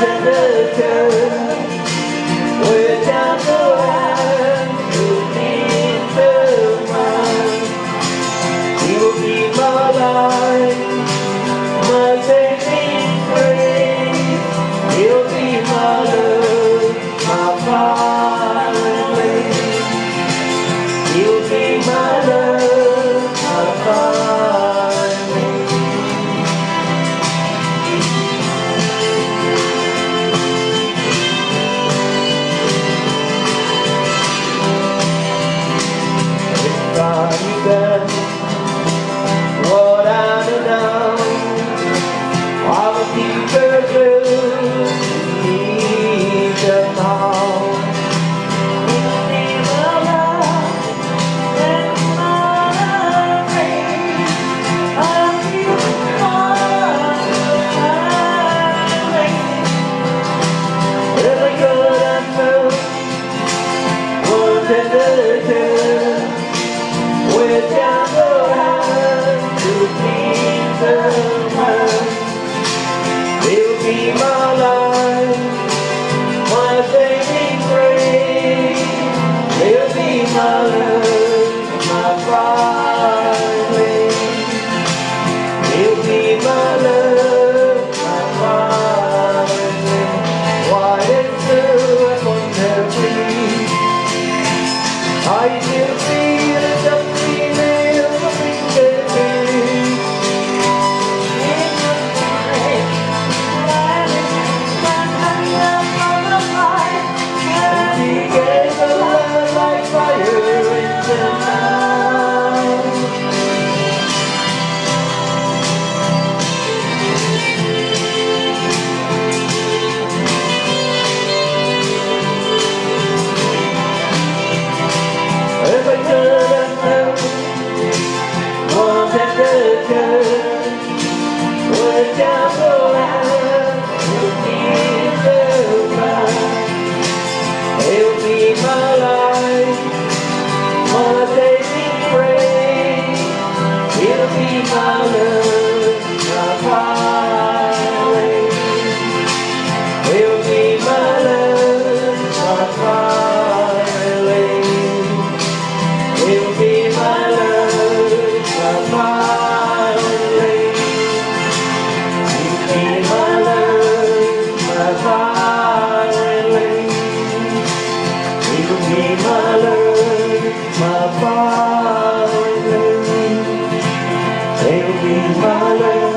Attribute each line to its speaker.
Speaker 1: tender turn way down the line to meet the man. He will be my life, my saving grace. He'll be my love, my finally. He'll be my love, my finally. If I've done what I know, I will keep her true, keep them all. He'll be my love and my grace. I'll be every good and true, one tender turn way down the line to meet the man. He'll be my life, my saving grace. He'll be my love, my finally. He'll be my love, my finally. White and true upon the tree, I still feel the dusty nails of fingertips. In the night, and she gave a love like fire in the night. Every good and true, one tender turn way down the line to meet the man. He'll be my life, my saving grace. He'll be my love, my finally. He'll be my love, my finally. He'll be my love, my finally. He'll be my love, my finally. He'll be my love, my finally. He'll be my love.